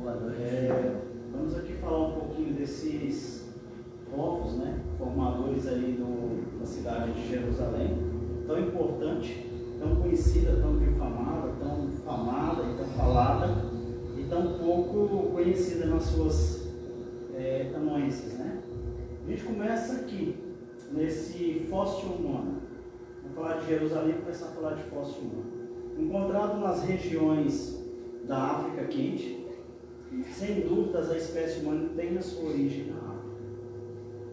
Boa noite. Vamos aqui falar um pouquinho desses povos, né, formadores aí da cidade de Jerusalém, tão importante, tão conhecida, tão difamada, tão famada e tão falada, e tão pouco conhecida nas suas anuências, né? A gente começa aqui, nesse fóssil humano. Vamos falar de Jerusalém e começar a falar de fóssil humano. Encontrado nas regiões da África quente, sem dúvidas a espécie humana tem a sua origem na África.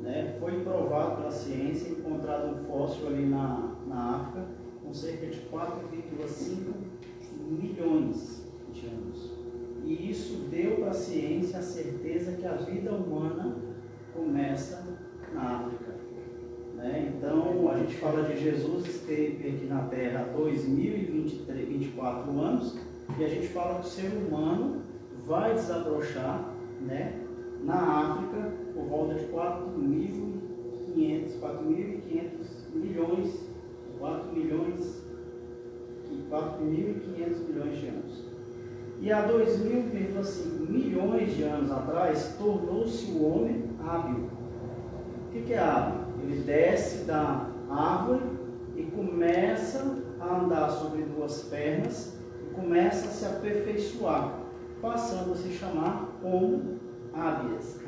Né? Foi provado pela ciência, encontrado um fóssil ali na África, com cerca de 4,5 milhões de anos. E isso deu para a ciência a certeza que a vida humana começa na África. Né? Então, a gente fala de Jesus esteve aqui na Terra há 2024 anos, e a gente fala que o ser humano vai desabrochar, né, na África por volta de 4.500 milhões, 4.500 milhões de anos. E há 2.5 milhões de anos atrás, tornou-se o homem hábil. O que é hábil? Ele desce da árvore e começa a andar sobre duas pernas e começa a se aperfeiçoar, passando a se chamar Homo habilis.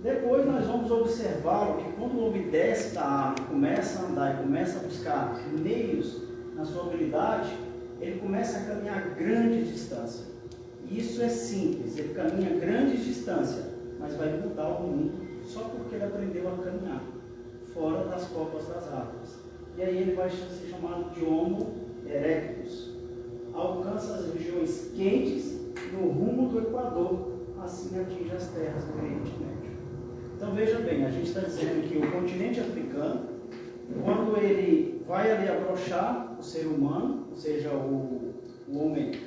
Depois nós vamos observar que quando o homem desce da árvore, começa a andar e começa a buscar meios na sua habilidade, ele começa a caminhar grande distância. E isso é simples, ele caminha grande distância, mas vai mudar o mundo só porque ele aprendeu a caminhar fora das copas das árvores. E aí ele vai ser chamado de Homo erectus. Alcança as regiões quentes no rumo do Equador, assim atinge as terras do Oriente Médio. Então veja bem, a gente está dizendo que o continente africano, quando ele vai ali abrochar o ser humano, ou seja, o homem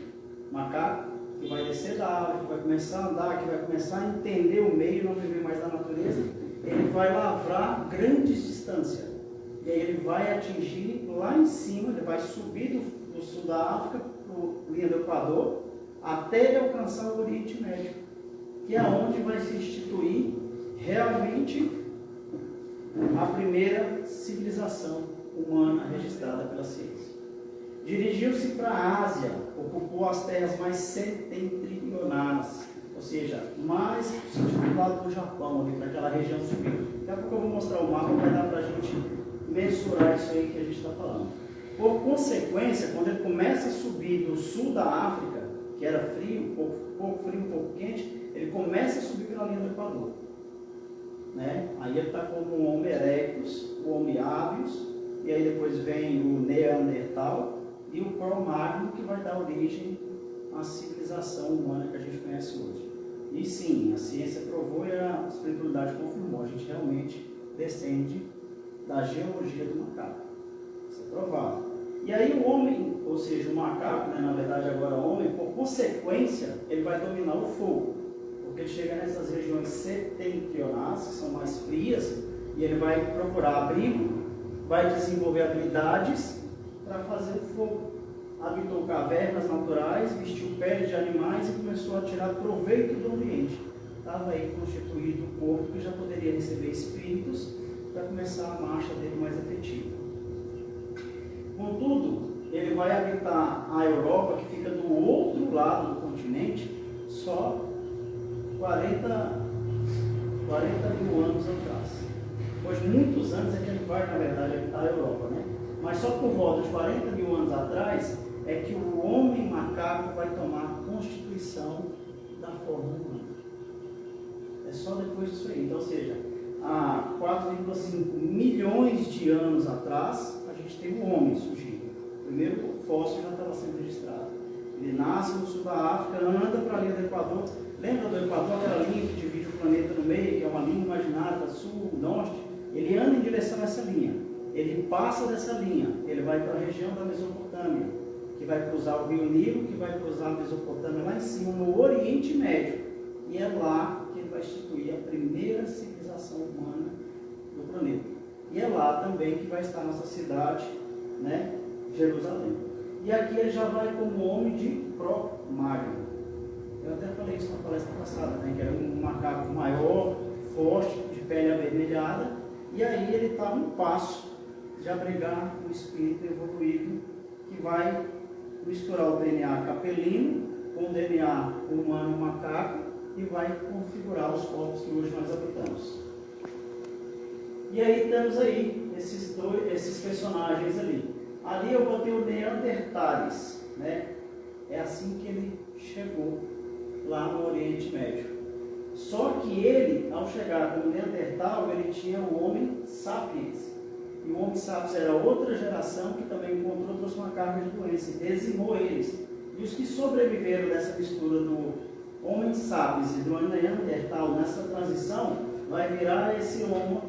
macaco, que vai descer da árvore, que vai começar a andar, que vai começar a entender o meio, não viver mais da natureza, ele vai lavrar grandes distâncias. E aí ele vai atingir lá em cima, ele vai subir do sul da África, para linha do Equador, até ele alcançar o Oriente Médio, que é onde vai se instituir realmente a primeira civilização humana registrada pela ciência. Dirigiu-se para a Ásia, ocupou as terras mais setentrionadas, ou seja, mais do lado do Japão, ali para aquela região subir. Daqui a pouco eu vou mostrar o mapa, vai dar para a gente mensurar isso aí que a gente está falando. Por consequência, quando ele começa a subir do sul da África, que era frio, um pouco frio, um pouco quente, ele começa a subir pela linha do Equador. Né? Aí ele está como o Homo erectus, o Homo habilis, e aí depois vem o Neandertal e o Cro-Magnon, que vai dar origem à civilização humana que a gente conhece hoje. E sim, a ciência provou e a espiritualidade confirmou, a gente realmente descende da geologia do macaco. Isso é provado. E aí o homem, ou seja, o macaco, né, na verdade agora o homem, por consequência, ele vai dominar o fogo. Porque ele chega nessas regiões setentrionais, que são mais frias, e ele vai procurar abrigo, vai desenvolver habilidades para fazer o fogo. Habitou cavernas naturais, vestiu pele de animais e começou a tirar proveito do ambiente. Estava aí constituído o corpo que já poderia receber espíritos para começar a marcha dele mais efetiva. Contudo, ele vai habitar a Europa, que fica do outro lado do continente, só 40 mil anos atrás. Depois de muitos anos é que ele vai, na verdade, habitar a Europa, né? Mas só por volta de 40 mil anos atrás é que o homem macaco vai tomar a constituição da forma humana. É só depois disso aí. Então, ou seja, há 4,5 milhões de anos atrás, a gente tem o homem surgindo. O primeiro fóssil já estava sendo registrado. Ele nasce no sul da África, anda para a linha do Equador. Lembra do Equador, aquela linha que divide o planeta no meio, que é uma linha imaginária, sul, norte? Ele anda em direção a essa linha. Ele passa dessa linha, ele vai para a região da Mesopotâmia, que vai cruzar o rio Nilo, que vai cruzar a Mesopotâmia lá em cima, no Oriente Médio. E é lá que ele vai instituir a primeira civilização humana do planeta. E é lá também que vai estar a nossa cidade, né, Jerusalém. E aqui ele já vai como homem de Cro-Magnon. E aí ele está um passo de abrigar um espírito evoluído que vai misturar o DNA capelino com o DNA humano macaco e vai configurar os corpos que hoje nós habitamos. E aí temos aí esses personagens ali. Ali eu vou ter o Neandertales, né? É assim que ele chegou lá no Oriente Médio. Só que ele, ao chegar como Neandertal, ele tinha o Homo sapiens. E o Homo sapiens era outra geração que também encontrou, trouxe uma carga de doença e dizimou eles. E os que sobreviveram dessa mistura do Homo sapiens e do Neandertal nessa transição, vai virar esse Homo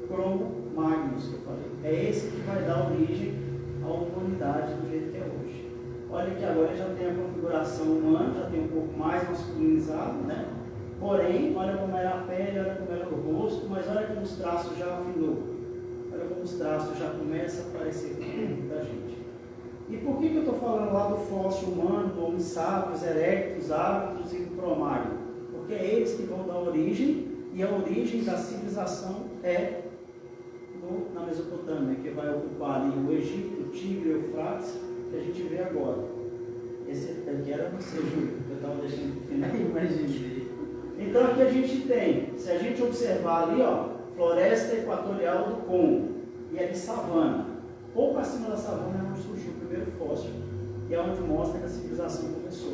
Cro-Magnus que eu falei. É esse que vai dar origem à humanidade do jeito que é hoje. Olha que agora já tem a configuração humana, já tem um pouco mais masculinizado, né? Porém, olha como era a pele, olha como era o rosto, mas olha como os traços já afinou. Olha como os traços já começam a aparecer da gente. E por que eu estou falando lá do fóssil humano, do Homo sapiens, erectus, hábitos e do Cro-Magnon? Porque é eles que vão dar origem, e a origem da civilização é na Mesopotâmia, que vai ocupar ali o Egito, o Tigre, o Eufrates, que a gente vê agora. Esse aqui era você, Júlio, eu estava deixando no final. Imaginei. Então aqui a gente tem, se a gente observar ali, ó, floresta equatorial do Congo, e ali savana. Pouco acima da savana é onde surgiu o primeiro fóssil, e é onde mostra que a civilização começou.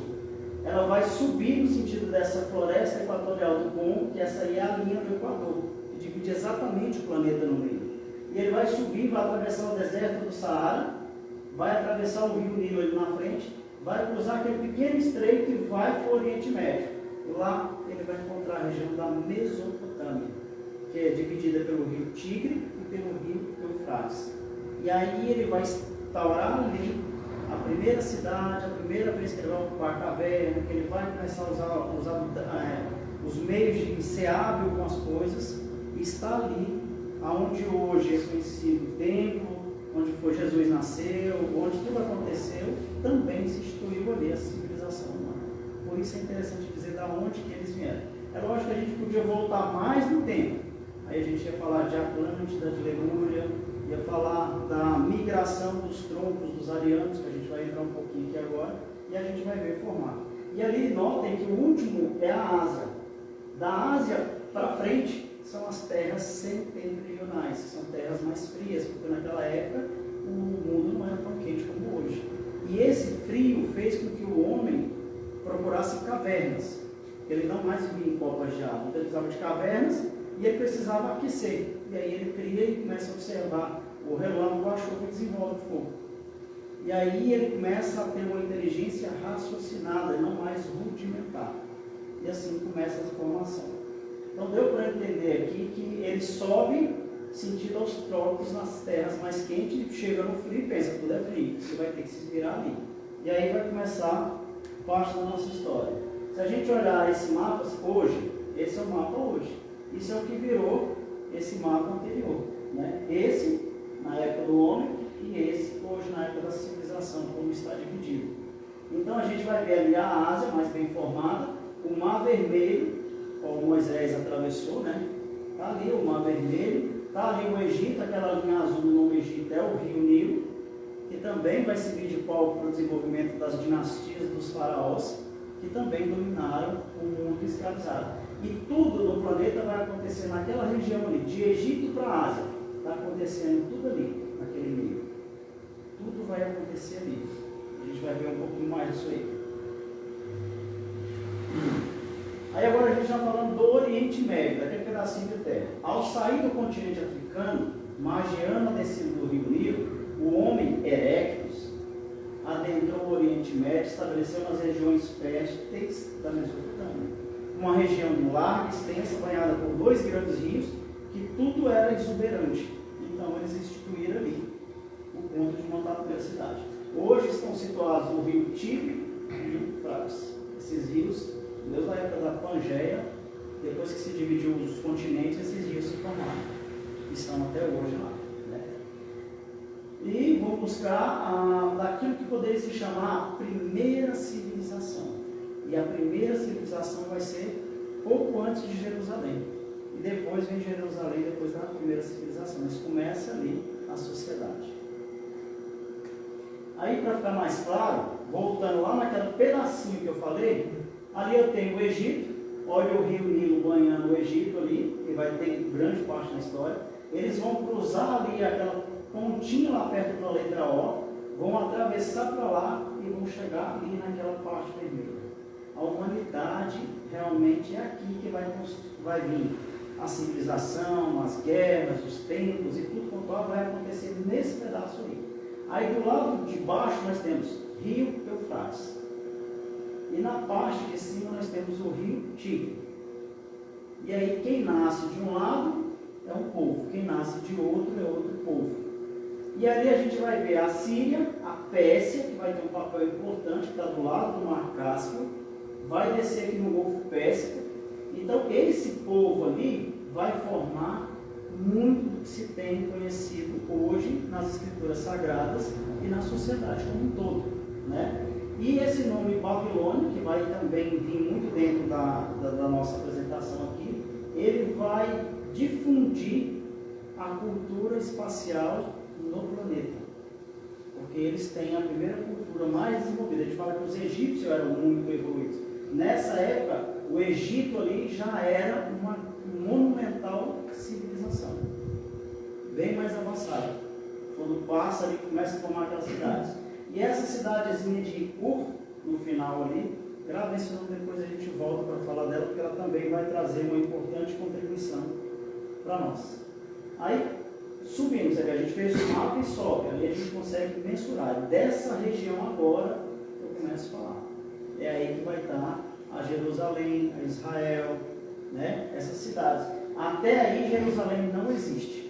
Ela vai subir no sentido dessa floresta equatorial do Congo, que essa aí é a linha do Equador, que divide exatamente o planeta no meio. E ele vai subir, vai atravessar o deserto do Saara, vai atravessar o rio Nilo ali na frente, vai cruzar aquele pequeno estreito e vai para o Oriente Médio. E lá ele vai encontrar a região da Mesopotâmia, que é dividida pelo rio Tigre e pelo rio Eufrates. E aí ele vai instaurar ali a primeira cidade, a primeira vez que ele vai ocupar a caverna, que ele vai começar a usar os meios de ser hábil com as coisas, e está ali, aonde hoje é conhecido o templo, onde foi Jesus nasceu, onde tudo aconteceu, também se instituiu ali a civilização humana. Por isso é interessante dizer de onde que eles vieram. É lógico que a gente podia voltar mais no tempo. Aí a gente ia falar de Atlântida, de Lemúria, ia falar da migração dos troncos dos arianos, que a gente vai entrar um pouquinho aqui agora, e a gente vai ver formar. E ali notem que o último é a Ásia. Da Ásia para frente são as terras setentrionais, que são terras mais frias, porque naquela época o mundo não era tão quente como hoje. E esse frio fez com que o homem procurasse cavernas. Ele não mais vivia em copas de água, então ele precisava de cavernas e ele precisava aquecer. E aí ele cria e começa a observar o relâmpago, a chuva que desenvolve o fogo. E aí ele começa a ter uma inteligência raciocinada, não mais rudimentar. E assim começa a formação. Então deu para entender aqui que ele sobe sentido aos trópicos nas terras mais quentes, chega no frio e pensa, tudo é frio, você vai ter que se virar ali. E aí vai começar parte da nossa história. Se a gente olhar esse mapa hoje, esse é o mapa hoje. Isso é o que virou esse mapa anterior. Né? Esse na época do homem e esse hoje na época da civilização, como está dividido. Então a gente vai ver ali a Ásia mais bem formada, o Mar Vermelho, como Moisés atravessou, né? Está ali o Mar Vermelho, está ali o Egito, aquela linha azul no nome Egito é o rio Nilo, que também vai servir de palco para o desenvolvimento das dinastias dos faraós, que também dominaram o mundo escravizado. E tudo no planeta vai acontecer naquela região ali, de Egito para a Ásia. Está acontecendo tudo ali, naquele meio. Tudo vai acontecer ali. A gente vai ver um pouquinho mais disso aí. Aí agora a gente está falando do Oriente Médio, daquele pedacinho de terra. Ao sair do continente africano, margeando a descida do rio Nilo, o homem erectus adentrou o Oriente Médio, estabeleceu nas regiões férteis da Mesopotâmia. Uma região larga, extensa, banhada por 2 grandes rios, que tudo era exuberante. Então eles instituíram ali o ponto de montar a primeira cidade. Hoje estão situados o rio Tigre e o Eufrates. Esses rios, desde a época da Pangeia, depois que se dividiu os continentes, esses rios se formaram. Estão até hoje lá. Né? E vão buscar daquilo que poderia se chamar a primeira civilização. E a primeira civilização vai ser pouco antes de Jerusalém. e depois vem Jerusalém, depois da primeira civilização. Mas começa ali a sociedade. Aí, para ficar mais claro, voltando lá naquele pedacinho que eu falei, ali eu tenho o Egito. Olha o rio Nilo banhando o Egito ali, que vai ter grande parte na história. Eles vão cruzar ali aquela pontinha lá perto da letra O, vão atravessar para lá e vão chegar ali naquela parte vermelha. A humanidade realmente é aqui que vai vir a civilização, as guerras, os templos e tudo quanto vai acontecer nesse pedaço aí. Aí do lado de baixo nós temos rio Eufrates. E na parte de cima nós temos o rio Tigre. E aí quem nasce de um lado é um povo, quem nasce de outro é outro povo. E ali a gente vai ver a Síria, a Pérsia, que vai ter um papel importante, que está do lado do Mar Cáspio, vai descer aqui no Golfo Pérsico. Então esse povo ali vai formar muito do que se tem conhecido hoje nas escrituras sagradas e na sociedade como um todo, né? E esse nome Babilônia, que vai também vir muito dentro da nossa apresentação aqui, ele vai difundir a cultura espacial no planeta. Porque eles têm a primeira cultura mais desenvolvida. A gente fala que os egípcios eram muito evoluídos. Nessa época, o Egito ali já era uma monumental civilização, bem mais avançada. Quando passa ali, começa a formar aquelas cidades. E essa cidadezinha de Ur, no final ali, grava esse nome, depois a gente volta para falar dela, porque ela também vai trazer uma importante contribuição para nós. Aí, subimos, a gente fez o mapa e sobe, ali a gente consegue mensurar. Dessa região agora, eu começo a falar. É aí que vai estar a Jerusalém, a Israel, né? Essas cidades. Até aí, Jerusalém não existe.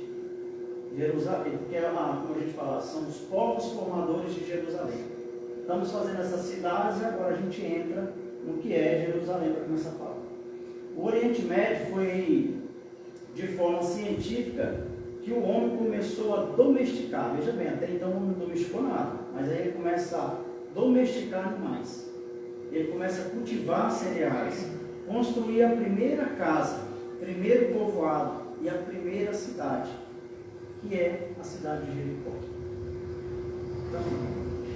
Jerusalém, porque como a gente fala, são os povos formadores de Jerusalém. Estamos fazendo essas cidades e agora a gente entra no que é Jerusalém para começar a falar. O Oriente Médio foi de forma científica que o homem começou a domesticar. Veja bem, até então não domesticou nada, mas aí ele começa a domesticar animais. Ele começa a cultivar cereais, construir a primeira casa, primeiro povoado e a primeira cidade, que é a cidade de Jericó. Então,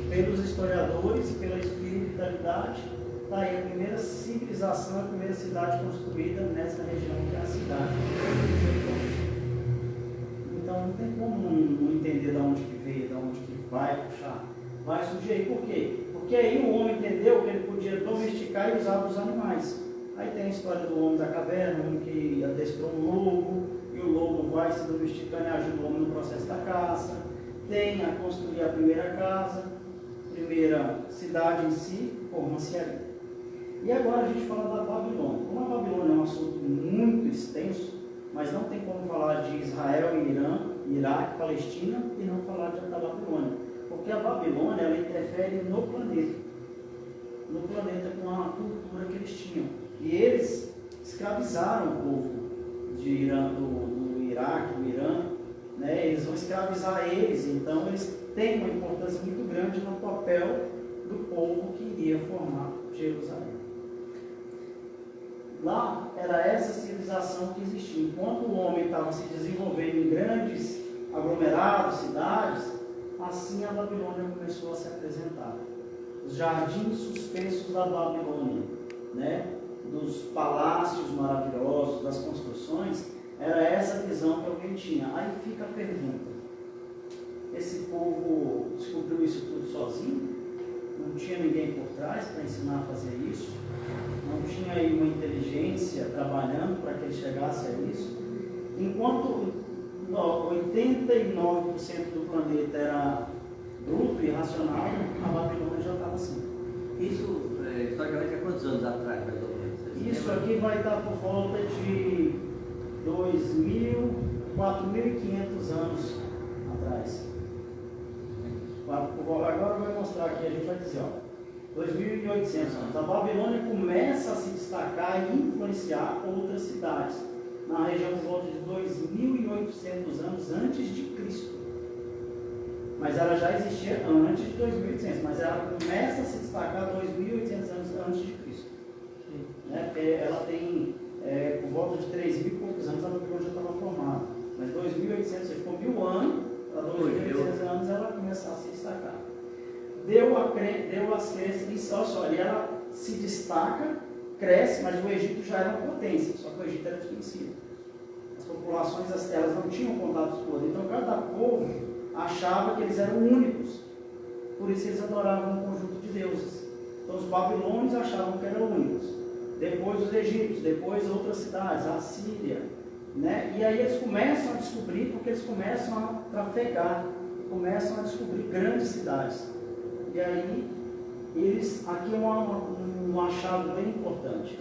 pelos historiadores, pela espiritualidade, está aí a primeira civilização, a primeira cidade construída nessa região, que é a cidade de Jericó. Então, não tem como não entender de onde que veio, de onde que vai puxar. Vai surgir aí, por quê? Porque aí o homem entendeu que ele podia domesticar e usar os animais. Aí tem a história do homem da caverna, o homem que adestrou um lobo, e o lobo vai se domesticando e ajuda o homem no processo da caça. Tem a construir a primeira casa, primeira cidade em si, forma-se. E agora a gente fala da Babilônia. Como a Babilônia é um assunto muito extenso, mas não tem como falar de Israel e Irã, Iraque, Palestina, e não falar da Babilônia. Porque a Babilônia, ela interfere no planeta com a cultura que eles tinham. E eles escravizaram o povo de Irã, do Iraque, do Irã, né? Eles vão escravizar eles, então eles têm uma importância muito grande no papel do povo que iria formar Jerusalém. Lá era essa civilização que existia. Enquanto o homem estava se desenvolvendo em grandes aglomerados, cidades, assim a Babilônia começou a se apresentar. Os jardins suspensos da Babilônia, né? Dos palácios maravilhosos, das construções, era essa visão que alguém tinha. Aí fica a pergunta: esse povo descobriu isso tudo sozinho? Não tinha ninguém por trás para ensinar a fazer isso? Não tinha aí uma inteligência trabalhando para que ele chegasse a isso? Enquanto 89% do planeta era bruto e racional, a Babilônia já estava assim. Isso, historicamente, há quantos anos atrás, mais ou menos? Isso aqui vai estar por volta de 4.500 anos atrás. Agora vai mostrar aqui, a gente vai dizer, 2.800 anos. A Babilônia começa a se destacar e influenciar outras cidades, na região por volta de 2.800 anos antes de Cristo. Mas ela já existia antes de 2.800, mas ela começa a se destacar 2.800 anos antes de Cristo. Né? Ela tem por volta de 3.000 e poucos anos 1800, ficou 1000 anos, para 2800 anos ela começar a se destacar. Deu as crenças, e olha só, ali ela se destaca, cresce, mas o Egito já era uma potência, só que o Egito era desconhecido. As populações, elas não tinham contatos com outros, então cada povo achava que eles eram únicos, por isso eles adoravam um conjunto de deuses. Então os babilônios achavam que eram únicos, depois os egípcios, depois outras cidades, a Síria, né? E aí eles começam a descobrir, porque eles começam a trafegar, começam a descobrir grandes cidades. E aí, aqui é um achado bem importante.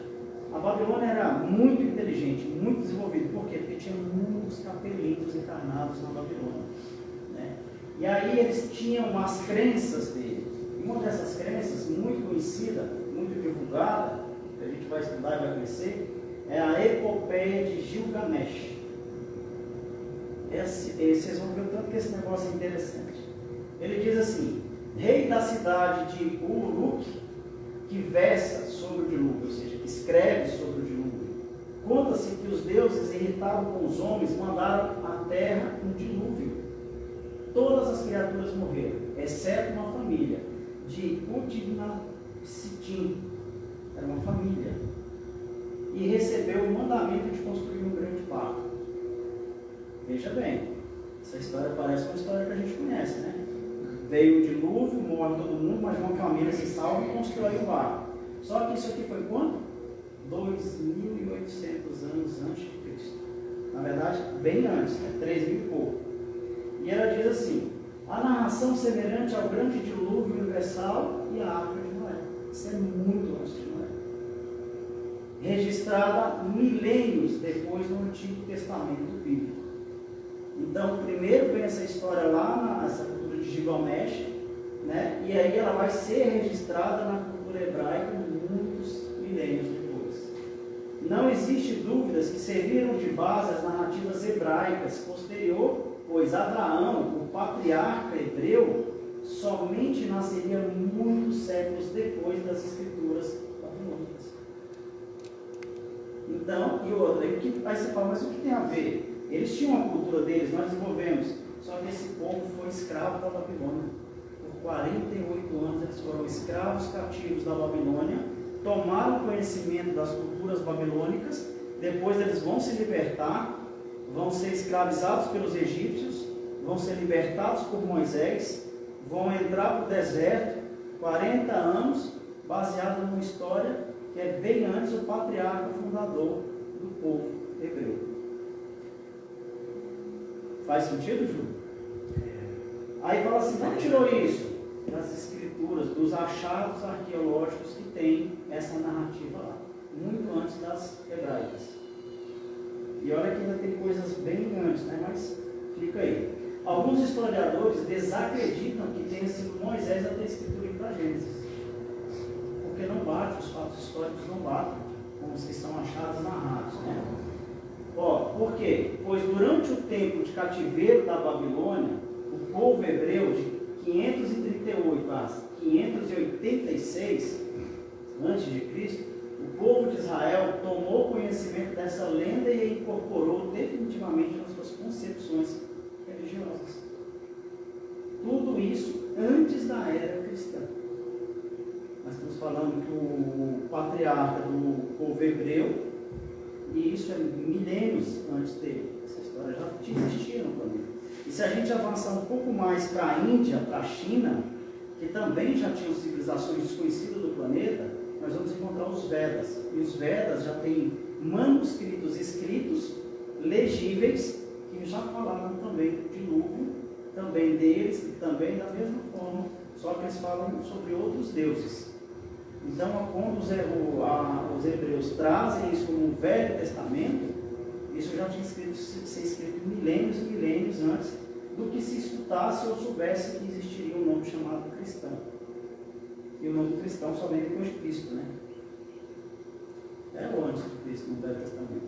A Babilônia era muito inteligente, muito desenvolvida. Por quê? Porque tinha muitos capelinhos encarnados na Babilônia, né? E aí eles tinham as crenças dele. E uma dessas crenças, muito conhecida, muito divulgada, que a gente vai estudar e vai conhecer, é a epopeia de Gilgamesh. Vocês vão ver o tanto que esse negócio é interessante. Ele diz assim: rei da cidade de Uruk, que versa sobre o dilúvio, ou seja, que escreve sobre o dilúvio. Conta-se que os deuses, irritados com os homens, mandaram à terra um dilúvio. Todas as criaturas morreram, exceto uma família de Utnapishtim, era uma família, e recebeu o mandamento de construir um grande barco. Veja bem, essa história parece uma história que a gente conhece, né? Veio o dilúvio, morre todo mundo, mas uma família se salva e constrói o barco. Só que isso aqui foi quanto? 2.800 anos antes de Cristo. Na verdade, bem antes, né? 3.000 e pouco. E ela diz assim: a narração semelhante ao grande dilúvio universal e a arca de Noé. Isso é muito antes de Noé. Registrada milênios depois no Antigo Testamento Bíblico. Então, primeiro vem essa história lá, nessa cultura de Gilgamesh, né? E aí ela vai ser registrada na cultura hebraica muitos milênios depois. Não existe dúvidas que serviram de base as narrativas hebraicas posterior, pois Abraão, o patriarca hebreu, somente nasceria muitos séculos depois das escrituras babilônicas. Então, e outra, aí você fala, mas o que tem a ver? Eles tinham a cultura deles, nós desenvolvemos, só que esse povo foi escravo da Babilônia. Por 48 anos eles foram escravos cativos da Babilônia, tomaram conhecimento das culturas babilônicas, depois eles vão se libertar, vão ser escravizados pelos egípcios, vão ser libertados por Moisés, vão entrar para o deserto, 40 anos, baseado numa história que é bem antes do patriarca fundador do povo hebreu. Faz sentido, Júlio? Aí fala assim, não tirou isso? Das escrituras, dos achados arqueológicos que tem essa narrativa lá, muito antes das hebraicas. E olha que ainda tem coisas bem antes, né? Mas fica aí. Alguns historiadores desacreditam que tenha sido Moisés a ter escrito o livro da Gênesis, porque não bate, os fatos históricos não batem com os que são achados narrados, né? Por quê? Pois durante o tempo de cativeiro da Babilônia, o povo hebreu de 538 a 586 a.C., o povo de Israel tomou conhecimento dessa lenda e a incorporou definitivamente nas suas concepções religiosas. Tudo isso antes da era cristã. Nós estamos falando que o patriarca do povo hebreu, e isso é milênios antes dele. Essa história já existia no planeta. E se a gente avançar um pouco mais para a Índia, para a China, que também já tinham civilizações desconhecidas do planeta, nós vamos encontrar os Vedas. E os Vedas já têm manuscritos escritos, legíveis, que já falaram também do dilúvio, também deles, e também da mesma forma, só que eles falam sobre outros deuses. Então, quando os hebreus trazem isso como um Velho Testamento, isso já tinha ser escrito milênios e milênios antes do que se escutasse ou soubesse que existiria um nome chamado cristão. E o nome cristão só vem depois de Cristo, né? É o antes de Cristo no Velho Testamento.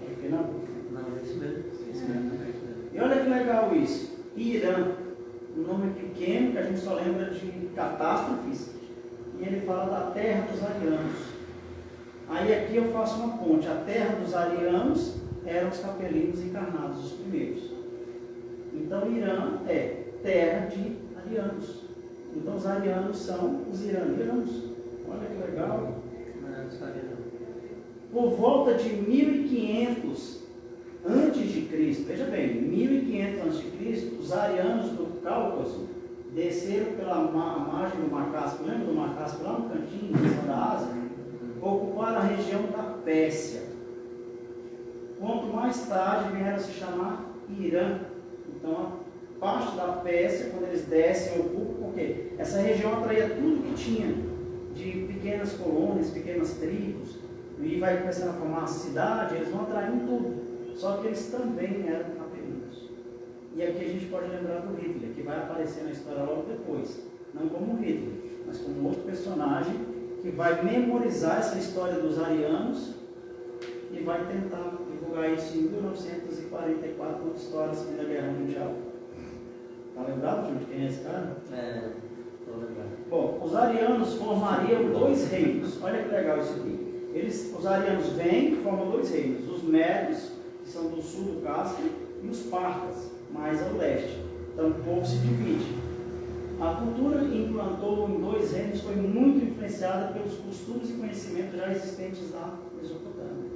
Eu fiquei na dúvida. Não, é isso mesmo. E olha que legal isso. Irã, um nome pequeno que a gente só lembra de catástrofes. E ele fala da terra dos arianos. Aí aqui eu faço uma ponte. A terra dos arianos eram os capelinos encarnados, os primeiros. Então Irã é terra de arianos. Então os arianos são os iranianos. Olha que legal. Não sabia não. Por volta de 1500 antes de Cristo, veja bem, 1500 antes de Cristo, os arianos do Cáucaso desceram pela margem do Mar Cáspio, lembra do Mar Cáspio, lá no cantinho da Ásia, ocuparam a região da Pérsia. Quanto mais tarde vieram a se chamar Irã. Então a parte da Pérsia, quando eles descem, ocupam, porque essa região atraía tudo que tinha de pequenas colônias, pequenas tribos, e vai começando a formar a cidade, eles vão atraindo tudo. Só que eles também eram capelinos. E aqui a gente pode lembrar do Hitler, que vai aparecer na história logo depois. Não como Hitler, mas como outro personagem que vai memorizar essa história dos arianos e vai tentar divulgar isso em 1944 na história da Segunda Guerra Mundial. Tá lembrado, gente, quem é esse cara? Estou lembrado. Bom, os arianos formariam dois reinos. Olha que legal isso aqui. Os arianos vêm e formam dois reinos. Os médios, que são do sul do Cáspio, e os partas, mais ao leste. Então o povo se divide. A cultura implantou em dois reinos foi muito influenciada pelos costumes e conhecimentos já existentes na Mesopotâmia.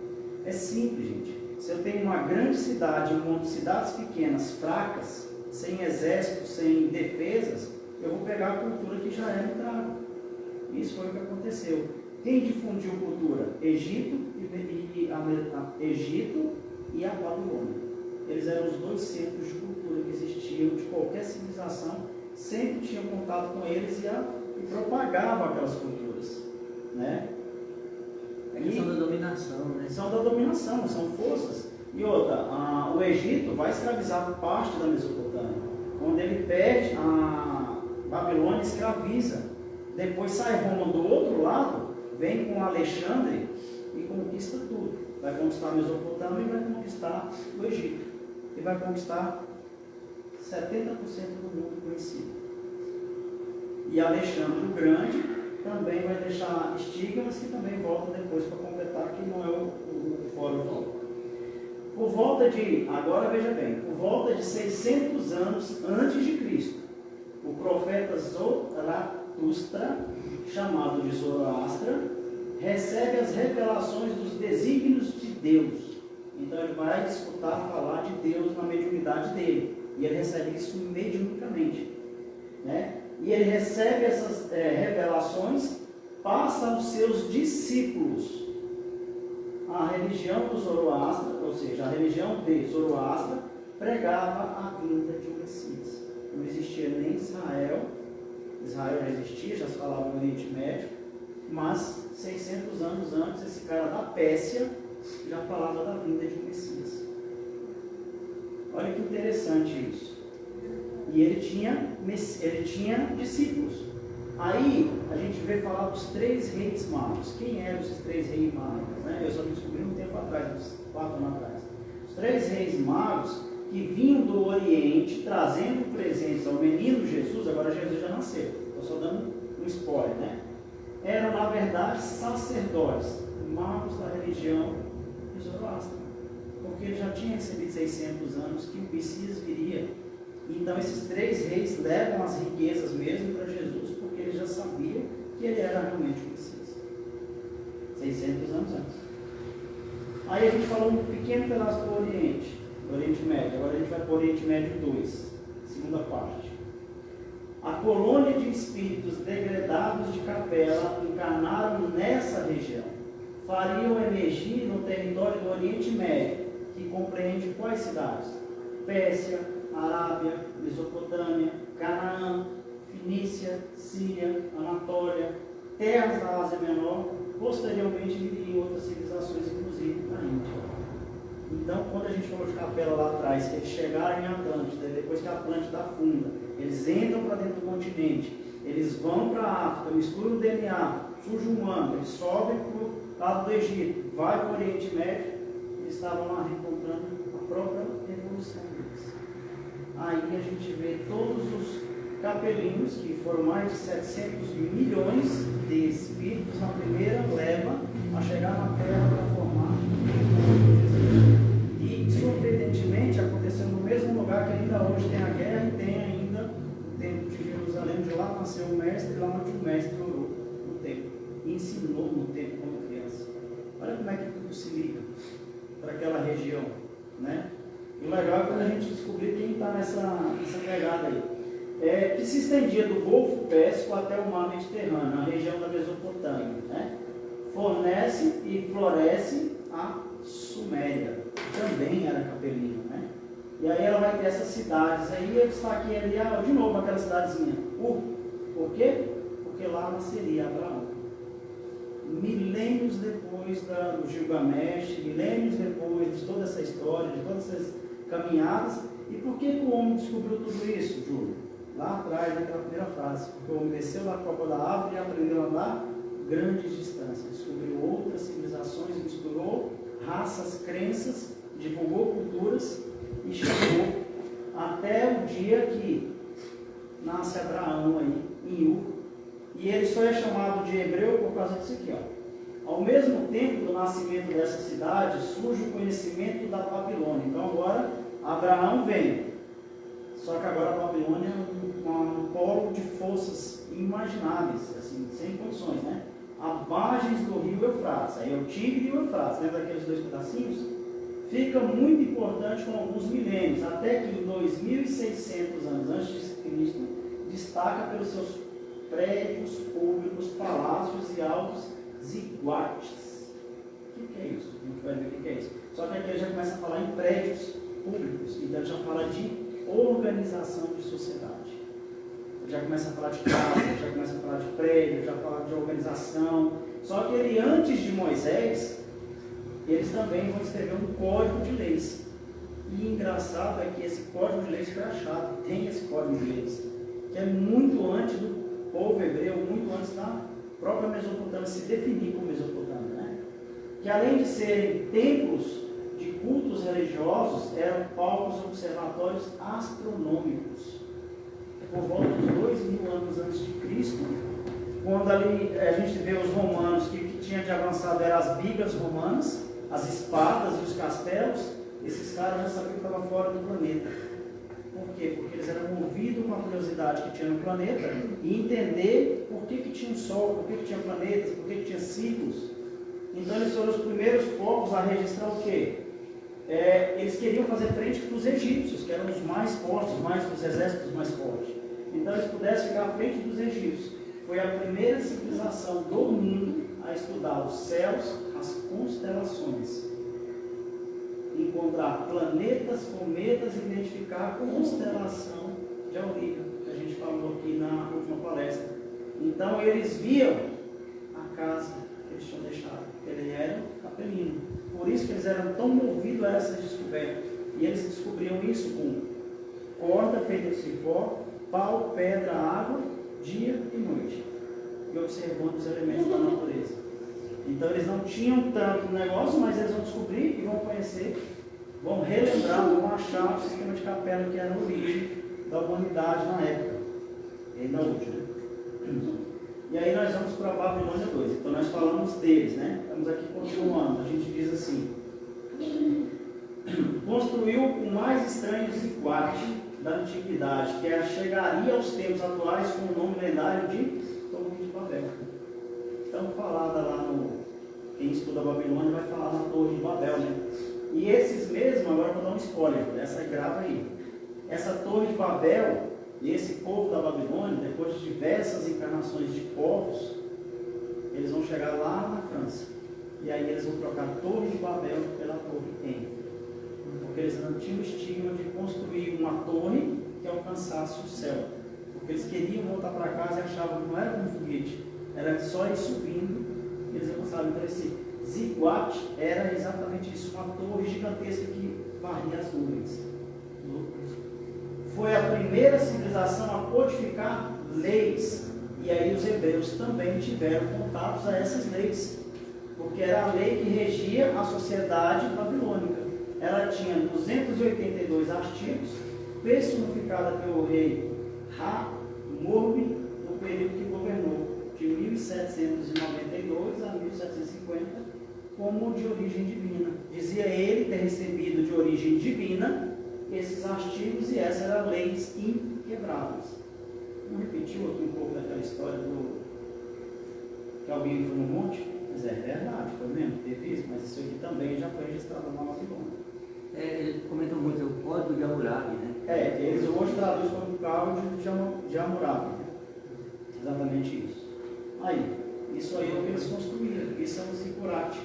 É simples, gente. Se eu tenho uma grande cidade, um monte de cidades pequenas, fracas, sem exército, sem defesas, eu vou pegar a cultura que já é entrada. Isso foi o que aconteceu. Quem difundiu cultura? Egito e a Babilônia. Eles eram os dois centros de cultura que existiam de qualquer civilização, sempre tinham contato com eles e propagavam aquelas culturas, né? Eles são da dominação, né? São da dominação, são forças. E outra, o Egito vai escravizar parte da Mesopotâmia. Quando ele perde, a Babilônia escraviza. Depois sai Roma do outro lado, vem com Alexandre e conquista tudo. Vai conquistar a Mesopotâmia e vai conquistar o Egito. E vai conquistar 70% do mundo conhecido. E Alexandre o Grande também vai deixar estigmas que também voltam depois para completar, que não é o fórum aqui. Por volta de, agora veja bem, por volta de 600 anos antes de Cristo, o profeta Zaratustra, chamado de Zoroastra, recebe as revelações dos desígnios de Deus. Então ele vai escutar falar de Deus na mediunidade dele. E ele recebe isso mediunicamente, né? E ele recebe essas revelações, passa aos seus discípulos. A religião do Zoroastra, ou seja, a religião de Zoroastra, pregava a vinda de um Messias. Não existia nem Israel. Israel já existia, já se falava no Oriente Médio, mas 600 anos antes, esse cara da Pérsia já falava da vinda de um Messias. Olha que interessante isso. E ele tinha discípulos. Aí a gente vê falar dos 3 reis magos. Quem eram esses 3 reis magos? Né? Eu só descobri um tempo atrás, uns 4 anos atrás. Os 3 reis magos que vinham do Oriente trazendo presentes ao menino Jesus. Agora Jesus já nasceu. Estou só dando um spoiler, né? Eram na verdade sacerdotes, magos da religião de Zoroastra. Porque ele já tinha recebido 600 anos que o Messias viria. Então esses 3 reis levam as riquezas mesmo para Jesus, porque eles já sabiam que ele era realmente o Messias. 600 anos antes. Aí a gente falou um pequeno pedaço do Oriente Médio. Agora a gente vai para o Oriente Médio 2, segunda parte. A colônia de espíritos degredados de Capela encarnaram nessa região. Fariam emergir no território do Oriente Médio, que compreende quais cidades? Pérsia, Arábia, Mesopotâmia, Canaã, Fenícia, Síria, Anatólia, terras da Ásia Menor. Posteriormente viriam outras civilizações, inclusive na Índia. Então, quando a gente falou de Capela lá atrás, que eles chegaram em Atlântida, depois que a Atlântida afunda, eles entram para dentro do continente, eles vão para a África, misturam o DNA, surge um humano, eles sobem para o lado do Egito, vai para o Oriente Médio, eles estavam lá reencontrando a própria evolução deles. Aí a gente vê todos os capelinos, que foram mais de 700 milhões de espíritos na primeira leva a chegar na Terra para formar. E nasceu o mestre, lá onde o mestre orou no templo, e ensinou no templo quando criança. Olha como é que tudo se liga para aquela região, né? E o legal é quando a gente descobrir quem está nessa pegada aí. Que se estendia do Golfo Pérsico até o mar Mediterrâneo, na região da Mesopotâmia, né? Fornece e floresce a Suméria, que também era capelina, né? E aí ela vai ter essas cidades aí, eu destaquei ali, de novo aquela cidadezinha, Ur. Por quê? Porque lá nasceria Abraão. Milênios depois do Gilgamesh, milênios depois de toda essa história, de todas essas caminhadas. E por que o homem descobriu tudo isso, Júlio? Lá atrás, naquela primeira frase, porque o homem desceu da copa da árvore e aprendeu a andar grandes distâncias, descobriu outras civilizações, misturou raças, crenças, divulgou culturas e chegou até o dia que nasce Abraão aí, em Ur. E ele só é chamado de hebreu por causa disso aqui, ó. Ao mesmo tempo do nascimento dessa cidade, surge o conhecimento da Babilônia. Então agora Abraão vem. Só que agora a Babilônia é um polo de forças inimagináveis, assim, sem condições, né? A margens do rio Eufrates, aí é o Tigre e o Eufrates, lembra daqueles dois pedacinhos? Fica muito importante com alguns milênios, até que em 2600 anos antes de Cristo, destaca pelos seus prédios públicos, palácios e altos ziguates. O que é isso? A gente vai ver o que é isso. Só que aqui ele já começa a falar em prédios públicos, então ele já fala de organização de sociedade. Ele já começa a falar de casa, já começa a falar de prédio, já fala de organização. Só que ele, antes de Moisés, eles também vão escrever um código de leis. E engraçado é que esse código de leis foi achado, tem esse código de leis, que é muito antes do povo hebreu, muito antes da própria Mesopotâmia se definir como Mesopotâmia, né? Que além de serem templos de cultos religiosos, eram palcos observatórios astronômicos. Por volta de 2000 anos antes de Cristo, quando ali a gente vê os romanos, que tinha de avançado eram as bigas romanas, as espadas e os castelos, esses caras já sabiam que estavam fora do planeta. Por quê? Porque eles eram movidos com a curiosidade que tinha no planeta e entender por que tinha um sol, por que tinha planetas, por que tinha ciclos. Então eles foram os primeiros povos a registrar o quê? Eles queriam fazer frente para os egípcios, que eram os mais fortes, os exércitos mais fortes. Então eles pudessem ficar à frente dos egípcios. Foi a primeira civilização do mundo a estudar os céus, as constelações, encontrar planetas, cometas e identificar a constelação de Auriga, que a gente falou aqui na última palestra. Então eles viam a casa que eles tinham deixado, porque ele era capelino. Por isso que eles eram tão movidos a essa descoberta. E eles descobriam isso com corda feita de cipó, pau, pedra, água, dia e noite. E observando os elementos da natureza. Então eles não tinham tanto negócio, mas eles vão descobrir e vão conhecer, vão relembrar, vão achar o sistema de capela que era a origem da humanidade na época. E ainda hoje, né? E aí nós vamos para a Babilônia 2. Então nós falamos deles, né? Estamos aqui continuando. A gente diz assim: construiu o mais estranho ziguate da antiguidade, que chegaria aos tempos atuais com o nome lendário de Torre de Babel. Então falada lá no... Quem estuda a Babilônia vai falar na Torre de Babel, né? E esses mesmos, agora eu vou dar um spoiler, essa grava aí. Essa Torre de Babel, e esse povo da Babilônia, depois de diversas encarnações de povos, eles vão chegar lá na França. E aí eles vão trocar a Torre de Babel pela Torre Eiffel. Porque eles não tinham o estigma de construir uma torre que alcançasse o céu. Porque eles queriam voltar para casa e achavam que não era como um foguete, era só ir subindo e eles alcançavam. Então esse ziguate era exatamente isso, uma torre gigantesca que varria as nuvens. Foi a primeira civilização a codificar leis. E aí os hebreus também tiveram contatos a essas leis. Porque era a lei que regia a sociedade babilônica. Ela tinha 282 artigos, personificada pelo rei Hammurabi, no período que governou, de 1792 a 1750, como de origem divina. Dizia ele ter recebido de origem divina esses artigos, e essas eram leis inquebráveis. não repetiu aqui um pouco daquela história do que alguém foi no monte? Mas é verdade, foi mesmo, teve isso, mas isso aqui também já foi registrado na Babilônia. Eles comentam muito o código de Hammurabi, né? Eles hoje traduzem como código de Hammurabi, né? Exatamente isso. Aí, isso aí é o que eles construíram, isso é um zigurate.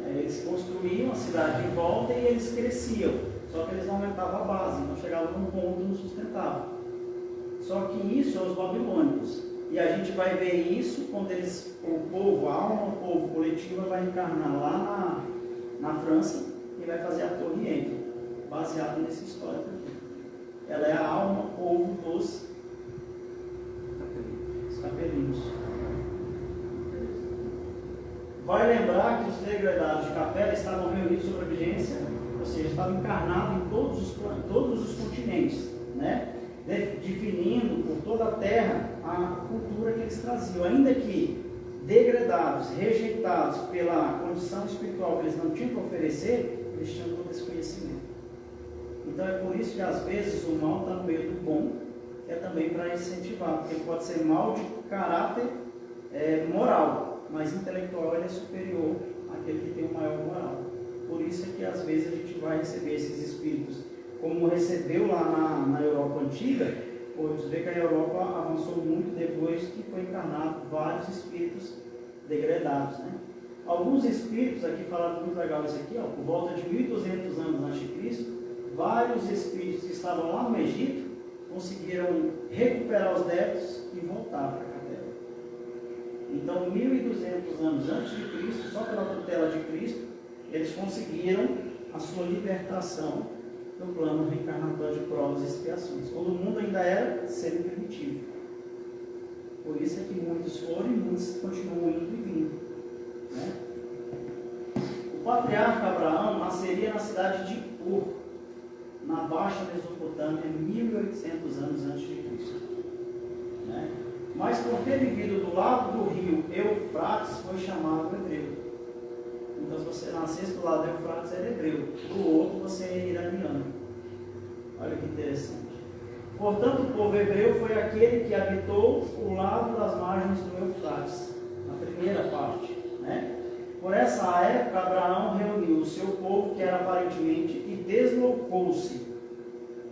Eles construíam a cidade em volta e eles cresciam, só que eles não aumentavam a base, não chegavam num ponto não sustentável. Só que isso é os babilônicos. E a gente vai ver isso quando o povo, a alma, o povo coletiva vai encarnar lá na França e vai fazer a Torre Eiffel, baseado nessa história aqui. Ela é a alma, o povo dos capelinos. Vai lembrar que os degredados de Capela estavam reunidos sob a vigência, ou seja, estavam encarnados em todos os continentes, né? Definindo por toda a terra a cultura que eles traziam, ainda que degradados, rejeitados pela condição espiritual que eles não tinham para oferecer, eles tinham todo esse conhecimento. Então é por isso que às vezes o mal está no meio do bom, que é também para incentivar, porque ele pode ser mal de caráter moral, mas intelectual ele é superior àquele que tem o maior moral. Por isso é que às vezes a gente vai receber esses espíritos, como recebeu lá na Europa antiga. Você vê que a Europa avançou muito depois que foi encarnado vários espíritos degradados, né? Alguns espíritos, aqui falaram muito legal isso aqui, ó, por volta de 1200 anos antes de Cristo, vários espíritos que estavam lá no Egito conseguiram recuperar os débitos e voltar para a Capela. Então, 1200 anos antes de Cristo, só pela tutela de Cristo, eles conseguiram a sua libertação do plano reencarnatório de provas e expiações, quando o mundo ainda era semi-primitivo. Por isso é que muitos foram e muitos continuam indo e vindo, né? O patriarca Abraão nasceria na cidade de Ur, na Baixa Mesopotâmia, 1800 anos antes de Cristo, né? Mas por ter vivido do lado do rio Eufrates, foi chamado hebreu. Então, se você nascesse do lado do Eufrates, era hebreu. Do outro, você é iraniano. Olha que interessante. Portanto, o povo hebreu foi aquele que habitou o lado das margens do Eufrates, na primeira parte, né? Por essa época, Abraão reuniu o seu povo, que era aparentemente, e deslocou-se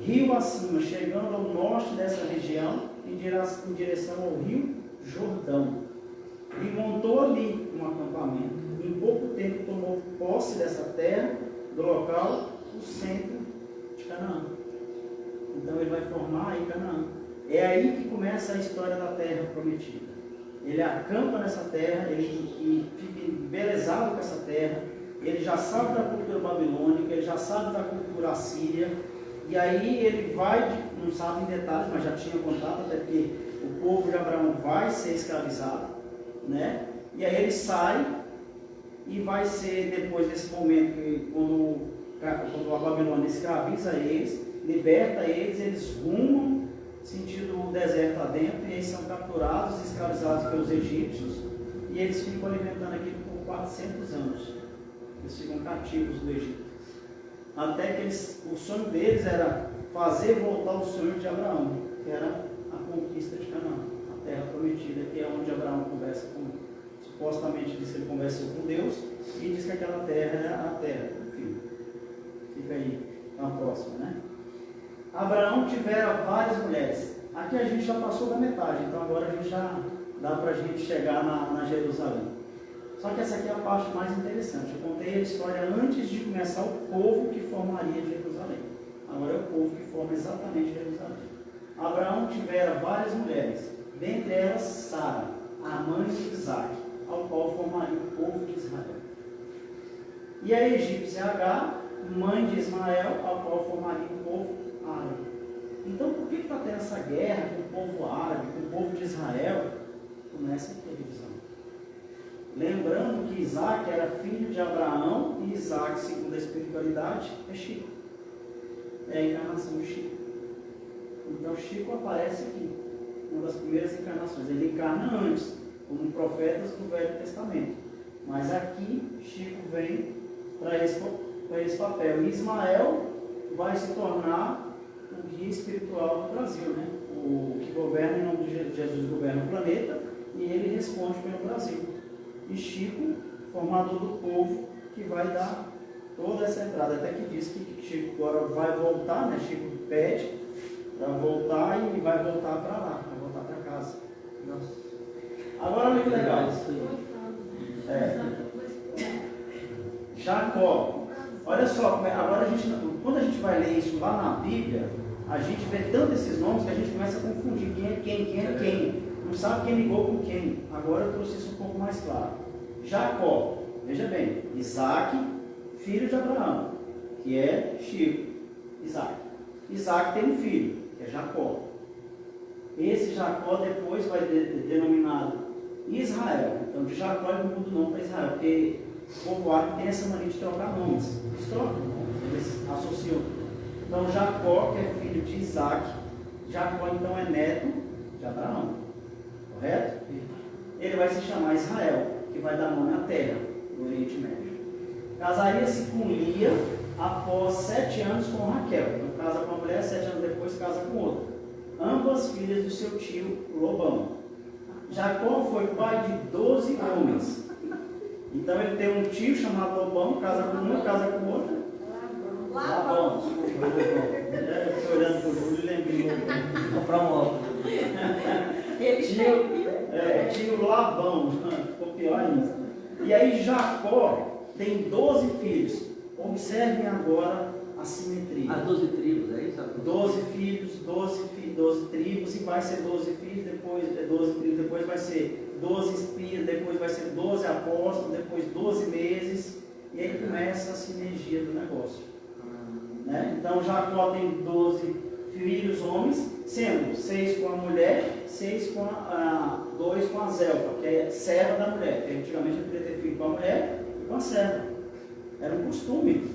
rio acima, chegando ao norte dessa região, em direção ao rio Jordão. E montou ali um acampamento. Em pouco tempo tomou posse dessa terra, do local, o centro de Canaã. Então ele vai formar aí Canaã. É aí que começa a história da terra prometida. Ele acampa nessa terra, ele fica embelezado com essa terra, ele já sabe da cultura babilônica, ele já sabe da cultura assíria, e aí ele vai, não sabe em detalhes, mas já tinha contato, até porque o povo de Abraão vai ser escravizado, né? E aí ele sai, e vai ser depois desse momento que quando a Babilônia escraviza eles, liberta eles, eles rumam sentido o deserto adentro, e eles são capturados, escravizados pelos egípcios, e eles ficam alimentando aquilo por 400 anos. Eles ficam cativos do Egito. Até que o sonho deles era fazer voltar o sonho de Abraão, que era a conquista de Canaã, a terra prometida, que é onde Abraão conversa com ele. Supostamente diz que ele conversou com Deus e diz que aquela terra é a terra. Enfim, fica aí na próxima, né? Abraão tivera várias mulheres. Aqui a gente já passou da metade, então agora a gente já dá para a gente chegar na Jerusalém. Só que essa aqui é a parte mais interessante. Eu contei a história antes de começar o povo que formaria Jerusalém. Agora é o povo que forma exatamente Jerusalém. Abraão tivera várias mulheres, dentre elas Sara, a mãe de Isaac, ao qual formaria o povo de Israel. E a egípcia Agar, mãe de Ismael, ao qual formaria o povo árabe. Então, por que está tendo essa guerra com o povo árabe, com o povo de Israel? Começa a televisão. Lembrando que Isaac era filho de Abraão, e Isaac, segundo a espiritualidade, é Chico. É a encarnação de Chico. Então, Chico aparece aqui, uma das primeiras encarnações. Ele encarna antes, como profetas do Velho Testamento. Mas aqui, Chico vem para esse papel. E Ismael vai se tornar o guia espiritual do Brasil, né? o que governa, em nome de Jesus, governa o planeta, e ele responde pelo Brasil. E Chico, formador do povo, que vai dar toda essa entrada, até que diz que Chico agora vai voltar, né? Chico pede para voltar e vai voltar para lá, vai voltar para casa. Nossa. Agora olha que legal. Jacó. Olha só, agora quando a gente vai ler isso lá na Bíblia, a gente vê tanto esses nomes que a gente começa a confundir quem é quem. Não sabe quem ligou com quem. Agora eu trouxe isso um pouco mais claro. Jacó, veja bem, Isaac, filho de Abraão, que é Chico, Isaac. Isaac tem um filho, que é Jacó. Esse Jacó depois vai denominado Israel. Então de Jacó ele muda o nome para Israel, porque o povo árabe tem essa mania de trocar nomes. Eles trocam nomes, eles associam. Então Jacó, que é filho de Isaac, Jacó então é neto de Abraão. Correto? Ele vai se chamar Israel, que vai dar nome à terra do Oriente Médio. Casaria-se com Lia após 7 anos com Raquel. Então casa com a mulher, 7 anos depois casa com outra. Ambas filhas do seu tio Lobão. Jacó foi pai de 12 homens. Então ele tem um tio chamado Lobão, casa com um, casa com outro. Labão. Eu estou olhando para o Júlio e lembrei. Vou comprar um óculos. Tio Labão, ficou pior ainda. E aí Jacó tem 12 filhos. Observem agora a simetria. As 12 tribos, é isso? 12 filhos, 12 tribos, e vai ser 12 filhos, depois 12 tribos, depois vai ser 12 espias, depois vai ser 12 apóstolos, depois 12 meses, e aí começa a sinergia do negócio. Né? Então Jacó tem 12 filhos homens, sendo 6 com a mulher, 2 com a Zelpa, que é serva da mulher, porque antigamente ele podia ter filho com a mulher e com a serva. Era um costume,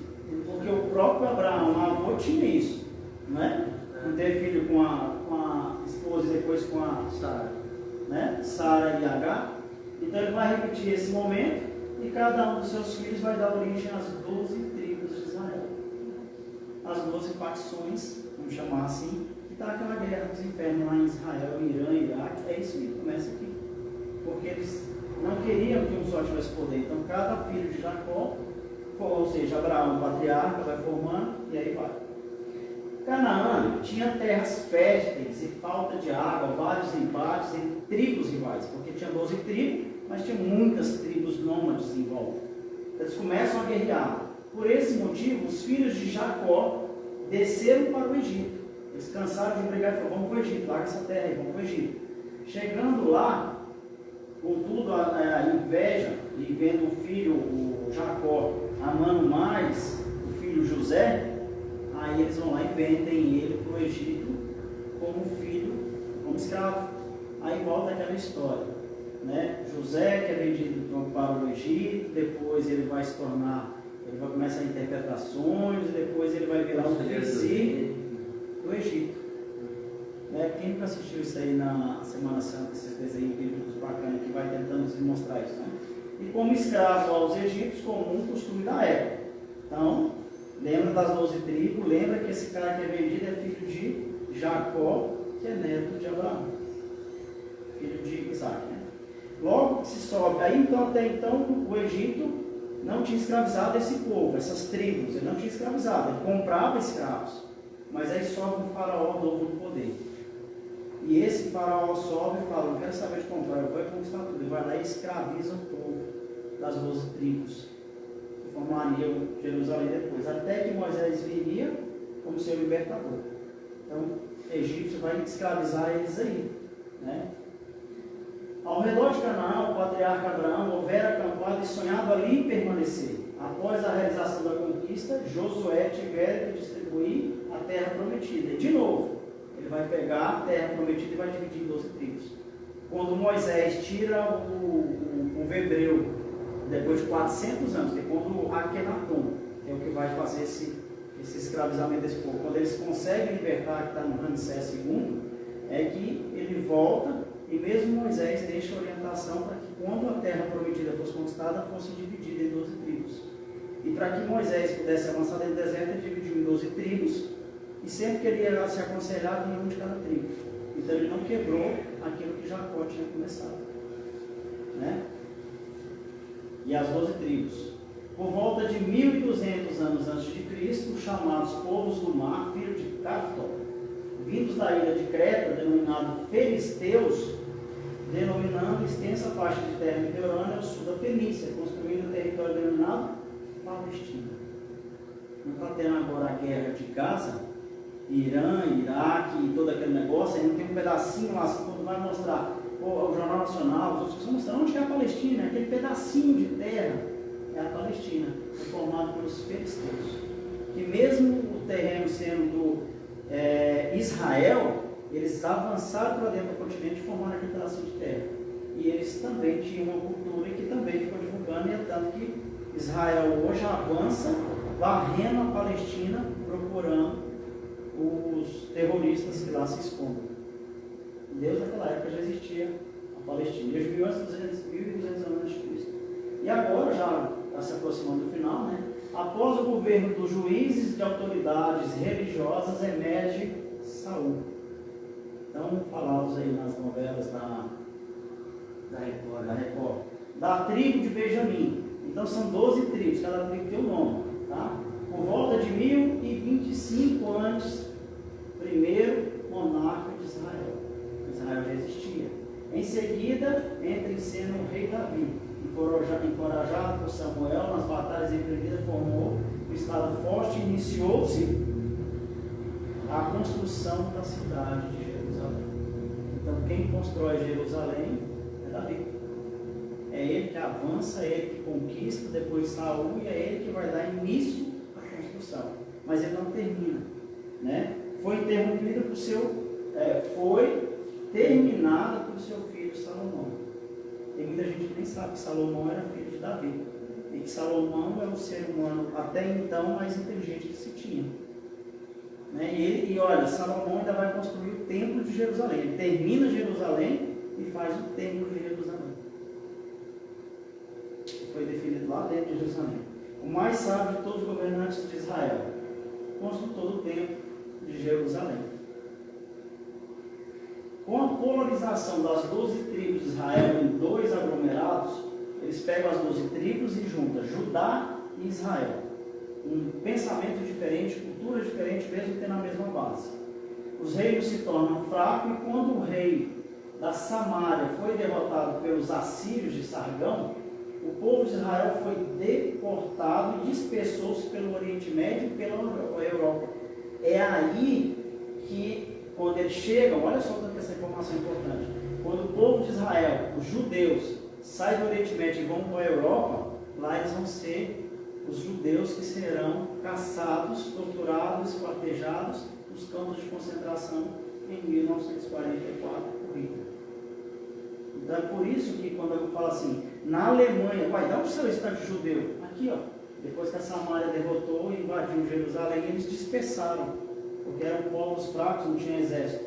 porque o próprio Abraão, o avô, tinha isso, né? Não ter filho com a esposa e depois com a Sara, né? Sara e H. Então ele vai repetir esse momento e cada um dos seus filhos vai dar origem às 12 tribos de Israel. As 12 facções, vamos chamar assim, e está aquela guerra dos infernos lá em Israel, Irã, Iraque. É isso que começa aqui. Porque eles não queriam que um só tivesse poder. Então cada filho de Jacó, ou seja, Abraão, patriarca, vai formando e aí vai. Canaã tinha terras férteis e falta de água, vários embates entre tribos rivais, porque tinha 12 tribos, mas tinha muitas tribos nômades em volta. Eles começam a guerrear. Por esse motivo, os filhos de Jacó desceram para o Egito. Eles cansaram de brigar e falaram: vamos para o Egito, larga essa terra aí, vamos para o Egito. Chegando lá, contudo, a inveja, e vendo o filho, o Jacó, amando mais o filho José, aí eles vão lá e vendem ele para o Egito como filho, como escravo. Aí volta aquela história, né? José que é vendido para o Egito, depois ele vai se tornar, ele vai começar interpretações, depois ele vai virar um vice do Egito. Né? Quem nunca assistiu isso aí na Semana Santa, esses desenhos bíblicos bacanas que vai tentando nos mostrar isso, né? E como escravo aos egípcios, como um costume da época. Então, lembra das 12 tribos, lembra que esse cara que é vendido é filho de Jacó, que é neto de Abraão, filho de Isaac, né? Logo que se sobe, aí então, até então o Egito não tinha escravizado esse povo, essas tribos, ele não tinha escravizado, ele comprava escravos, mas aí sobe um faraó novo no poder. E esse faraó sobe e fala: não quero saber de comprar, eu vou conquistar tudo. Ele vai lá e escraviza o povo das 12 tribos, que formariam Jerusalém depois, até que Moisés viria como seu libertador. Então, o egípcio vai escravizar eles aí, né? Ao redor de Canaã, o patriarca Abraão houvera acampado e sonhado ali permanecer. Após a realização da conquista, Josué tivera que distribuir a terra prometida. E de novo, ele vai pegar a terra prometida e vai dividir em 12 tribos. Quando Moisés tira o hebreu, depois de 400 anos, que é quando Akenaton, que é o que vai fazer esse escravizamento desse povo, quando eles conseguem libertar, que está no Ramsés II, é que ele volta, e mesmo Moisés deixa a orientação para que quando a terra prometida fosse conquistada, fosse dividida em 12 tribos. E para que Moisés pudesse avançar dentro do deserto, ele dividiu em 12 tribos, e sempre que ele ia se aconselhar, vinha um de cada tribo. Então ele não quebrou aquilo que Jacó tinha começado, né? E as 12 tribos. Por volta de 1200 anos antes de Cristo, os chamados povos do mar, filhos de Caftor, vindos da ilha de Creta, denominado Filisteus, denominando extensa parte de terra litorânea ao sul da Fenícia, construindo um território denominado Palestina. Não está tendo agora a guerra de Gaza, Irã, Iraque e todo aquele negócio, aí não tem um pedacinho lá, assim, quando vai mostrar o Jornal Nacional, os outros estão mostrando onde que é a Palestina, aquele pedacinho de terra é a Palestina, formado pelos filisteus, que mesmo o terreno sendo Israel, eles avançaram para dentro do continente e formaram aquele pedacinho de terra. E eles também tinham uma cultura que também ficou divulgando, e é tanto que Israel hoje avança, varrendo a Palestina, procurando os terroristas que lá se escondem. Deus naquela época já existia a Palestina, desde 1200 anos antes de Cristo. E agora, já está se aproximando do final, né? Após o governo dos juízes e de autoridades religiosas, emerge Saul. Então, falados aí nas novelas da Record, da tribo de Benjamim. Então, são 12 tribos, cada tribo tem um nome, tá? Por volta de 1025 antes, primeiro monarca de Israel. Israel já existia. Em seguida, entra em cena o rei Davi, encorajado por Samuel nas batalhas empreendidas, formou um estado forte e iniciou-se a construção da cidade de Jerusalém. Então, quem constrói Jerusalém é Davi. É ele que avança, é ele que conquista, depois Saul, e é ele que vai dar início à construção. Mas ele não termina, né? Foi interrompida por foi terminada por seu filho Salomão. Tem muita gente que nem sabe que Salomão era filho de Davi. E que Salomão é o ser humano até então mais inteligente que se tinha. Né? E olha, Salomão ainda vai construir o templo de Jerusalém. Ele termina Jerusalém e faz o templo de Jerusalém. Foi definido lá dentro de Jerusalém. O mais sábio de todos os governantes de Israel, construtor do templo de Jerusalém. Com a polarização das 12 tribos de Israel em dois aglomerados, eles pegam as 12 tribos e juntam Judá e Israel. Um pensamento diferente, cultura diferente, mesmo tendo a mesma base. Os reinos se tornam fracos, e quando o rei da Samária foi derrotado pelos assírios de Sargão, o povo de Israel foi deportado e dispersou-se pelo Oriente Médio e pela Europa. É aí que, quando eles chegam, olha só que essa informação é importante, quando o povo de Israel, os judeus, saem do Oriente Médio e vão para a Europa, lá eles vão ser os judeus que serão caçados, torturados, esquartejados nos campos de concentração em 1944 por Hitler. Então é por isso que quando eu falo assim, na Alemanha, vai dar um seu estado de judeu, aqui ó, depois que a Samária derrotou e invadiu Jerusalém, eles dispersaram, porque eram povos fracos, não tinha exército.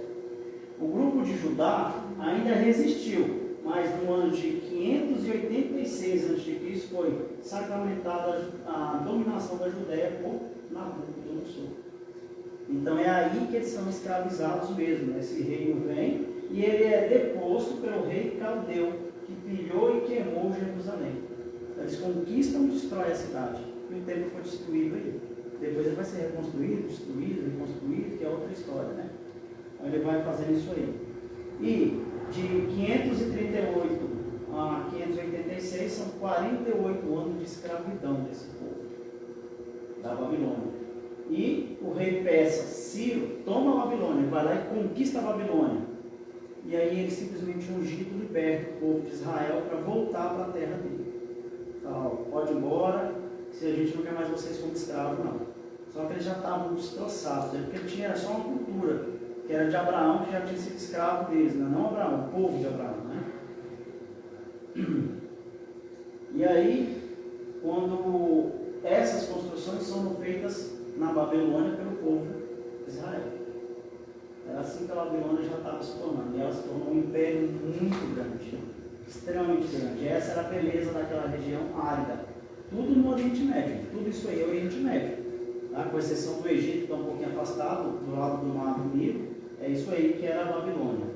O grupo de Judá ainda resistiu, mas no ano de 586 a.C. foi sacramentada a dominação da Judéia por Nabucodonosor. Então é aí que eles são escravizados mesmo. Esse reino vem e ele é deposto pelo rei Caldeu, que pilhou e queimou Jerusalém. Então, eles conquistam e destroem a cidade. E o templo foi destruído aí. Depois ele vai ser reconstruído, destruído, reconstruído, que é outra história, né? Então ele vai fazendo isso aí. E de 538 a 586 são 48 anos de escravidão desse povo, da Babilônia. E o rei persa Ciro toma a Babilônia, vai lá e conquista a Babilônia. E aí ele simplesmente ungido liberta o povo de Israel para voltar para a terra dele. Fala, ó, pode ir embora, se a gente não quer mais vocês como escravos, não. Só que eles já estavam destroçados, né? Porque ele tinha só uma cultura, que era de Abraão, que já tinha sido escravo deles, né? Não Abraão, o povo de Abraão, né? E aí, quando essas construções são feitas na Babilônia pelo povo de Israel. Era assim que a Babilônia já estava se tornando. E ela se tornou um império muito grande, extremamente grande. Essa era a beleza daquela região árida. Tudo no Oriente Médio, tudo isso aí é Oriente Médio. Tá? Com exceção do Egito, que está um pouquinho afastado, do lado do mar do Nilo, É isso aí que era a Babilônia.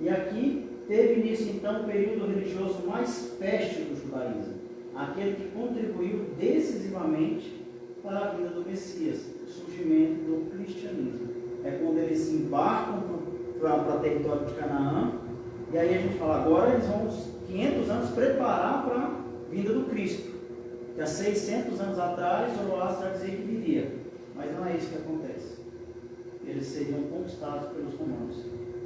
E aqui teve início então o período religioso mais fértil do judaísmo, aquele que contribuiu decisivamente para a vinda do Messias, o surgimento do cristianismo. É quando eles embarcam para o território de Canaã, e aí a gente fala, agora eles vão 500 anos preparar para a vinda do Cristo, que há 600 anos atrás o Zoroastro já dizia que viria, mas não é isso que acontece. Eles seriam conquistados pelos romanos,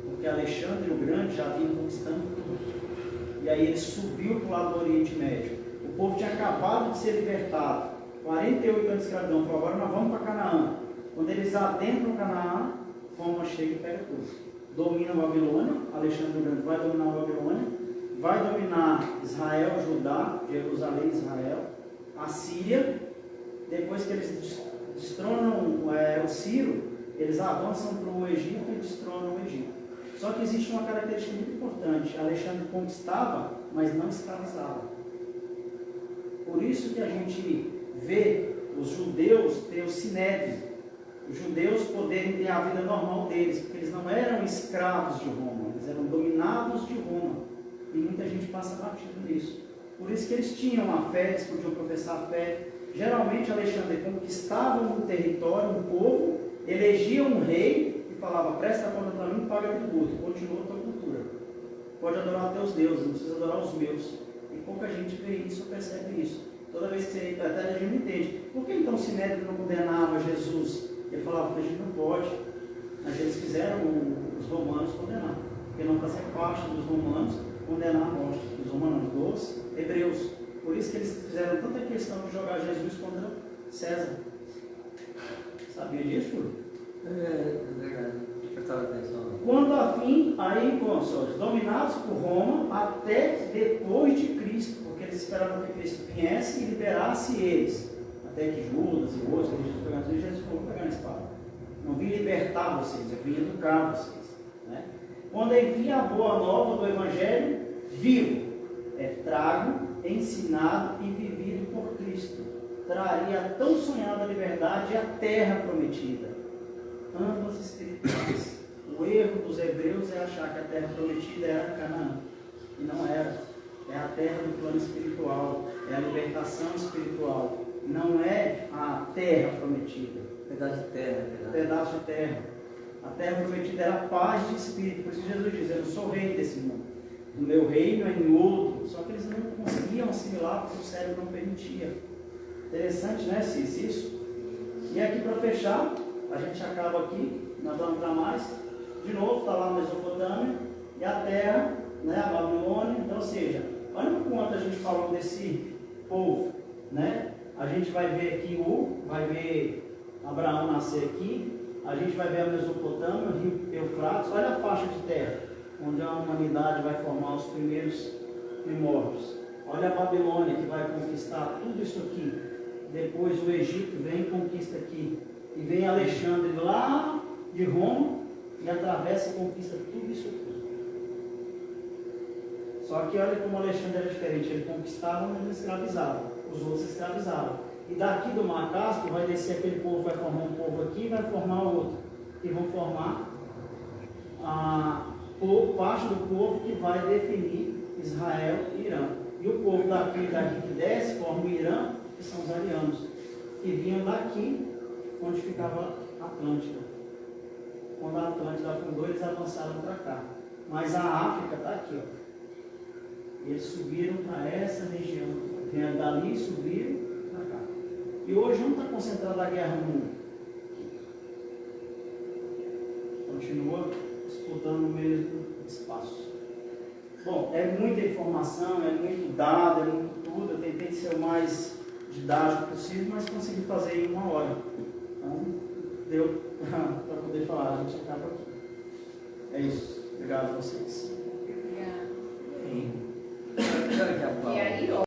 porque Alexandre o Grande já vinha conquistando tudo, e aí ele subiu para o lado do Oriente Médio. O povo tinha acabado de ser libertado, 48 anos de escravidão, falou, agora nós vamos para Canaã. Quando eles adentram Canaã, Roma chega e pega tudo. Domina a Babilônia, Alexandre o Grande vai dominar a Babilônia, vai dominar Israel, Judá, Jerusalém, Israel, a Síria. Depois que eles destronam o Ciro, eles avançam para o Egito e destronam o Egito. Só que existe uma característica muito importante: Alexandre conquistava, mas não escravizava. Por isso que a gente vê os judeus ter o sinédrio, os judeus poderem ter a vida normal deles, porque eles não eram escravos de Roma, eles eram dominados de Roma, e muita gente passa batido nisso. Por isso que eles tinham a fé, eles podiam professar a fé. Geralmente Alexandre conquistava um território, um povo, elegia um rei e falava, presta conta para mim, paga tributo, continua a tua cultura, pode adorar teus deuses, não precisa adorar os meus. E pouca gente vê isso, percebe isso. Toda vez que você até a gente não entende. Por que então o Sinédrio não condenava Jesus? Ele falava que a gente não pode, mas eles fizeram os romanos condenar, porque não fazia parte dos romanos condenar a morte, dos romanos, dos hebreus. Por isso que eles fizeram tanta questão de jogar Jesus contra César. Sabia disso, Júlio? É verdade, prestava atenção. Quando a fim, aí, consortes, dominados por Roma até depois de Cristo, porque eles esperavam que Cristo viesse e liberasse eles. Até que Judas e outros religiosos pegaram, Jesus falou, pegar a espada. Não vim libertar vocês, eu vim educar vocês. Né? Quando envia a boa nova do Evangelho, vivo, trago, ensinado e vivido por Cristo. Traria a tão sonhada liberdade e a terra prometida. Ambas espirituais. O erro dos hebreus é achar que a terra prometida era Canaã. E não era. É a terra do plano espiritual. É a libertação espiritual. Não é a terra prometida. Pedaço de terra. Pedaço de terra. A terra prometida era a paz de espírito. Por isso que Jesus diz, eu não sou rei desse mundo. O meu reino é em outro. Só que eles não conseguiam assimilar porque o cérebro não permitia. Interessante, né, Cis? Isso. E aqui para fechar, a gente acaba aqui, nós vamos para mais. De novo, está lá a Mesopotâmia e a terra, né, a Babilônia. Então, ou seja, olha o quanto a gente falou desse povo, né? A gente vai ver aqui vai ver Abraão nascer aqui, a gente vai ver a Mesopotâmia, o rio Eufrates, olha a faixa de terra, onde a humanidade vai formar os primeiros primórdios. Olha a Babilônia, que vai conquistar tudo isso aqui. Depois o Egito vem e conquista aqui. E vem Alexandre lá de Roma e atravessa e conquista tudo isso aqui. Só que olha como Alexandre era diferente, ele conquistava, mas ele escravizava, os outros escravizavam. E daqui do Mar Cáspio vai descer aquele povo, vai formar um povo aqui e vai formar outro. E vão formar parte do povo que vai definir Israel e Irã. E o povo daqui que desce forma o Irã, que são os arianos, que vinham daqui, onde ficava a Atlântida. Quando a Atlântida afundou, eles avançaram para cá. Mas a África está aqui, ó. Eles subiram para essa região, vieram dali e subiram para cá. E hoje não está concentrada a guerra no mundo. Continua disputando o mesmo espaço. Bom, é muita informação, é muito dado, é muito tudo. Eu tentei ser o mais didático possível, mas consegui fazer em 1 hora. Então, deu para poder falar. A gente acaba aqui. É isso. Obrigado a vocês. Obrigada. E aí,